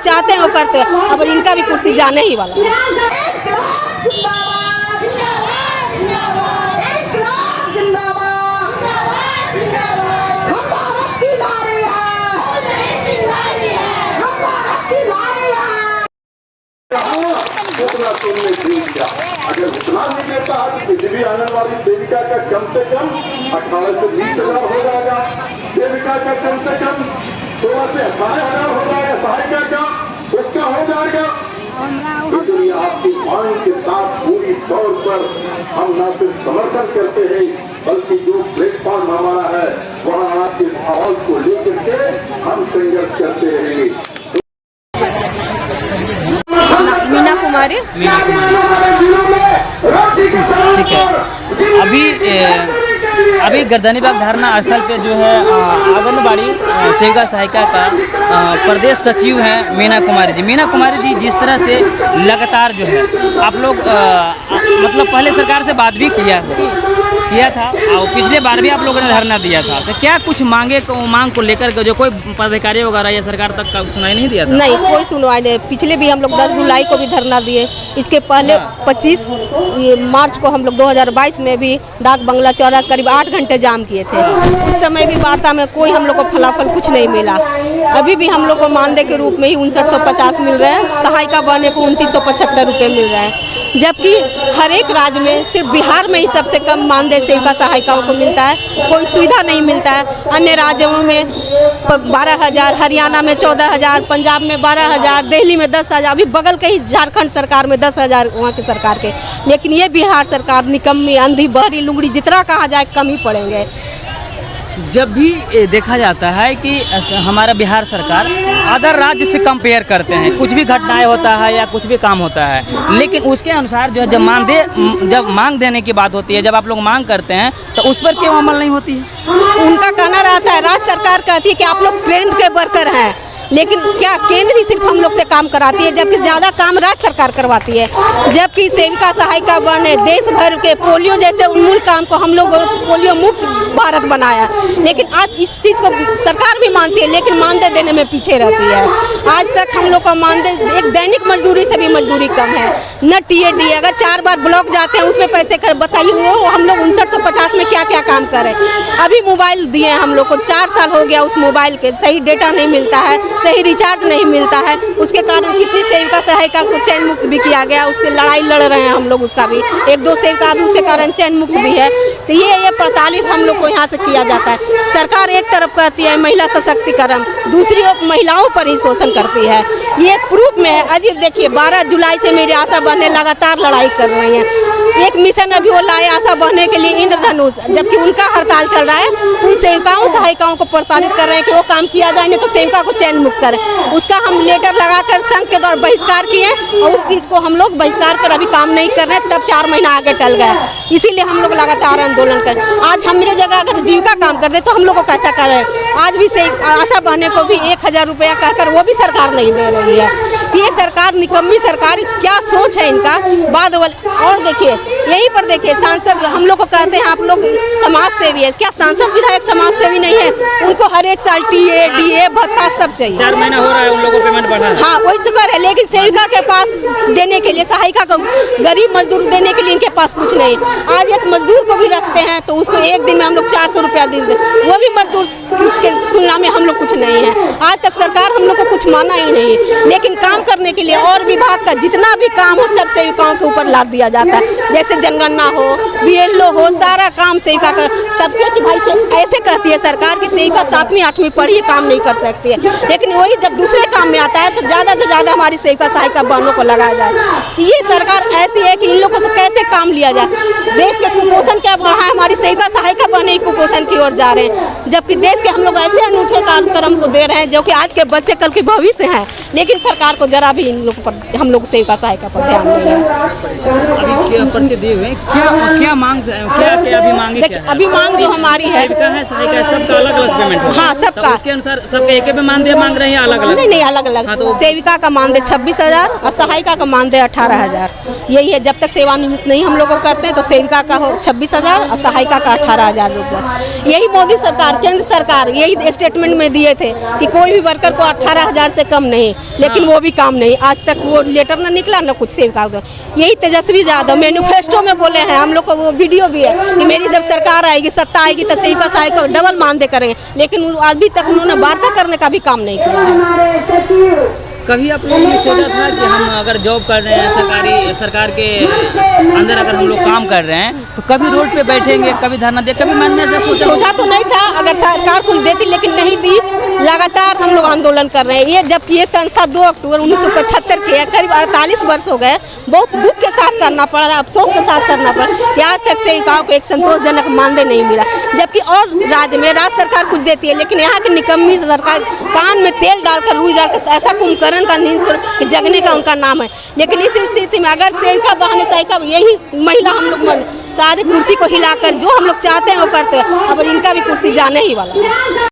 चाहते हैं वो करते हैं। अब इनका भी कुर्सी जाने ही वाला है। अगर उतना नहीं देता है तो बिजली आंगनवाड़ी सेविका का कम से कम 18 से 20,000 हो जाएगा, सेविका का कम से कम 16 से 18,000 हो जाएगा, सहायिका का उसका हो जाएगा। इसलिए आपकी मांग के साथ पूरी तौर पर हम न सिर्फ समर्थन करते हैं बल्कि जो प्लेटफॉर्म हमारा है वहाँ आपके आवाज को लेकर के हम संघर्ष करते रहेंगे। मीना कुमारी। ठीक है, अभी गर्दनीबाग धरना स्थल पे जो है आंगनबाड़ी सेविका सहायिका का प्रदेश सचिव हैं मीना कुमारी जी। मीना कुमारी जी, जिस तरह से लगातार जो है आप लोग मतलब पहले सरकार से बात भी किया था और पिछले बार भी आप लोगों ने धरना दिया था, तो क्या कुछ मांग को लेकर के जो कोई पदाधिकारी वगैरह या सरकार तक का सुनाई नहीं दिया था? नहीं, कोई सुनवाई नहीं। पिछले भी हम लोग 10 जुलाई को भी धरना दिए, इसके पहले 25 मार्च को हम लोग 2022 में भी डाक बंगला चौराहा करीब 8 घंटे जाम किए थे। उस समय भी वार्ता में कोई हम लोग को फलाफल कुछ नहीं मिला। अभी भी हम लोग को मानदेय के रूप में ही 5950 मिल रहे हैं, सहायिका बनने को 2975 रुपये मिल रहे हैं, जबकि हर एक राज्य में सिर्फ बिहार में ही सबसे कम मानदेय सेविका सहायिकाओं को मिलता है। कोई सुविधा नहीं मिलता है। अन्य राज्यों में 12,000, हरियाणा में 14,000, पंजाब में 12,000, दिल्ली में 10,000, अभी बगल के ही झारखंड सरकार में 10,000 वहाँ की सरकार के। लेकिन ये बिहार सरकार निकम्मी, अंधी, बहरी, लुंगड़ी, जितना कहा जाए कम ही पड़ेंगे। जब भी देखा जाता है कि हमारा बिहार सरकार अदर राज्य से कंपेयर करते हैं, कुछ भी घटनाएं होता है या कुछ भी काम होता है, लेकिन उसके अनुसार जो है जब मांग देने की बात होती है, जब आप लोग मांग करते हैं तो उस पर क्यों अमल नहीं होती है? उनका कहना रहता है, राज्य सरकार कहती है कि आप लोग केंद्र के वर्कर हैं, लेकिन क्या केंद्र ही सिर्फ हम लोग से काम कराती है, जबकि ज़्यादा काम राज्य सरकार करवाती है। जबकि सेविका सहायिका बने देश भर के पोलियो जैसे उन्मूल काम को हम लोग पोलियो मुक्त भारत बनाया, लेकिन आज इस चीज़ को सरकार भी मानती है, लेकिन मानदेय देने में पीछे रहती है। आज तक हम लोग का मानदेय एक दैनिक मजदूरी से भी मजदूरी कम है, न TAD। अगर 4 बार ब्लॉक जाते हैं उसमें पैसे कर बताइए, वो हम लोग 5950 में क्या क्या काम करें। अभी मोबाइल दिए हम लोग को, 4 साल हो गया उस मोबाइल के, सही डेटा नहीं मिलता है, सही रिचार्ज नहीं मिलता है। उसके कारण कितनी सेविका सहायिका को चयन मुक्त भी किया गया, उसके लड़ाई लड़ रहे हैं हम लोग, उसका भी 1-2 सेविका भी उसके कारण चयन मुक्त भी है। तो ये प्रताड़ित हम लोग को यहाँ से किया जाता है। सरकार एक तरफ कहती है महिला सशक्तिकरण, दूसरी ओर महिलाओं पर ही शोषण करती है। ये प्रूफ में है। अजीत देखिए, 12 जुलाई से मेरी आशा बहनें लगातार लड़ाई कर रही हैं। एक मिशन अभी वो लाए आशा बढ़ने के लिए, इंद्रधनुष, जबकि उनका हड़ताल चल रहा है तो उन सेविकाओं सहायिकाओं को प्रताड़ित कर रहे हैं कि वो काम किया जाए, नहीं तो सेविका को चयन मुक्त करें। उसका हम लेटर लगाकर संघ के द्वारा बहिष्कार किए और उस चीज़ को हम लोग बहिष्कार कर अभी काम नहीं कर रहे, तब 4 महीना आगे टल गया। इसीलिए हम लोग लगातार आंदोलन करें। आज हमारी जगह अगर जीविका काम करते तो हम लोग को कैसा करें? आज भी से आशा बहने को भी 1000 रुपया कहकर वो भी सरकार नहीं दे रही है। ये सरकार निकम्मी सरकार, क्या सोच है इनका बाद वाले। और देखिए यहीं पर देखिए, सांसद हम लोग को कहते हैं आप लोग समाज सेवी है, क्या सांसद विधायक समाज सेवी नहीं है? उनको हर एक साल TA, DA भत्ता सब चाहिए। 4 महीना हो रहा है उन लोगों को पेमेंट बढ़ा। हाँ, वही तो कर रहे, लेकिन सेविका के पास देने के लिए, सहायिका को, गरीब मजदूर देने के लिए इनके पास कुछ नहीं। आज एक मजदूर को भी रखते हैं तो उसको एक दिन में हम लोग 400 रुपया देते, वो भी मजदूर इसके तुलना में हम लोग कुछ नहीं है। आज तक सरकार हम लोग को कुछ माना ही नहीं, लेकिन काम करने के लिए और विभाग का जितना भी काम हो सब सेविकाओं के ऊपर लाद दिया जाता है। जैसे जनगणना हो, BLO हो, सारा काम सेविका का सबसे कि भाई से ऐसे कहती है सरकार की सेविका 7वीं 8वीं पढ़ी काम नहीं कर सकती है, लेकिन वही जब दूसरे काम में आता है तो ज़्यादा से ज़्यादा हमारी सेविका सहायिका बहनों को लगाया जाए। ये सरकार ऐसी है कि इन लोगों से कैसे काम लिया जाए। देश के कुपोषण क्या बढ़ा है, हमारी सेविका सहायिका बहनें कुपोषण की ओर जा रहे हैं, जबकि देश के हम लोग ऐसे अनूठे कार्यक्रम को दे रहे हैं जो कि आज के बच्चे कल के भविष्य हैं, लेकिन सरकार को जरा भी इन लोगों पर, हम लोग सेविका सहायिका पर ध्यान नहीं है। अभी क्या पर्चे दिए हुए, क्या मांग, क्या अभी मांगे? देखिए अभी मांग जो हमारी है, सेविका है सहायिका है, सबका अलग अलग पेमेंट होगा। हाँ सबका, तो उसके अनुसार सबका एक ही मानदेय मांग रहे हैं अलग अलग? नहीं अलग अलग। हाँ, तो सेविका का मानदेय 26,000 और सहायिका का मानदेय 18,000। यही है, जब तक सेवानिवृत्त नहीं हम लोग को करते हैं तो सेविका का हो 26,000 और सहायिका का 18,000 रुपये। यही मोदी सरकार, केंद्र सरकार यही स्टेटमेंट में दिए थे कि कोई भी वर्कर को 18,000 से कम नहीं, लेकिन वो भी काम नहीं, आज तक वो लेटर ना निकला ना कुछ सेविका को। यही तेजस्वी यादव मैनिफेस्टो में बोले हैं, हम लोग को वो वीडियो भी है कि मेरी जब सरकार आएगी, सत्ता आएगी तो सेविका सहायिका को डबल मानदेय करेंगे, लेकिन अभी तक उन्होंने वार्ता करने का भी काम नहीं किया है। कभी आपने ये सोचा था कि हम अगर जॉब कर रहे हैं सरकार के अंदर अगर हम लोग काम कर रहे हैं तो कभी रोड पे बैठेंगे, कभी धरना दे, कभी मन में ऐसा सोचा तो नहीं था अगर सरकार कुछ देती, लेकिन नहीं दी। लगातार हम लोग आंदोलन कर रहे हैं। ये जबकि ये संस्था 2 अक्टूबर 1975 की है, करीब 48 वर्ष हो गए। बहुत दुख के साथ करना पड़ रहा है, अफसोस के साथ करना पड़ रहा है कि आज तक सेविकाओं को एक संतोषजनक मानदेय नहीं मिला। जबकि और राज्य में राज्य सरकार कुछ देती है, लेकिन यहाँ की निकम्मी सरकार कान में तेल डालकर रुई डालकर ऐसा कुंभकर्ण का नींद कि जगने का उनका नाम है। लेकिन इस स्थिति में अगर सेविका बहन सहायिका यही महिला हम लोग सारी कुर्सी को हिलाकर जो हम लोग चाहते हैं वो करते हैं, अब इनका भी कुर्सी जाने ही वाला है।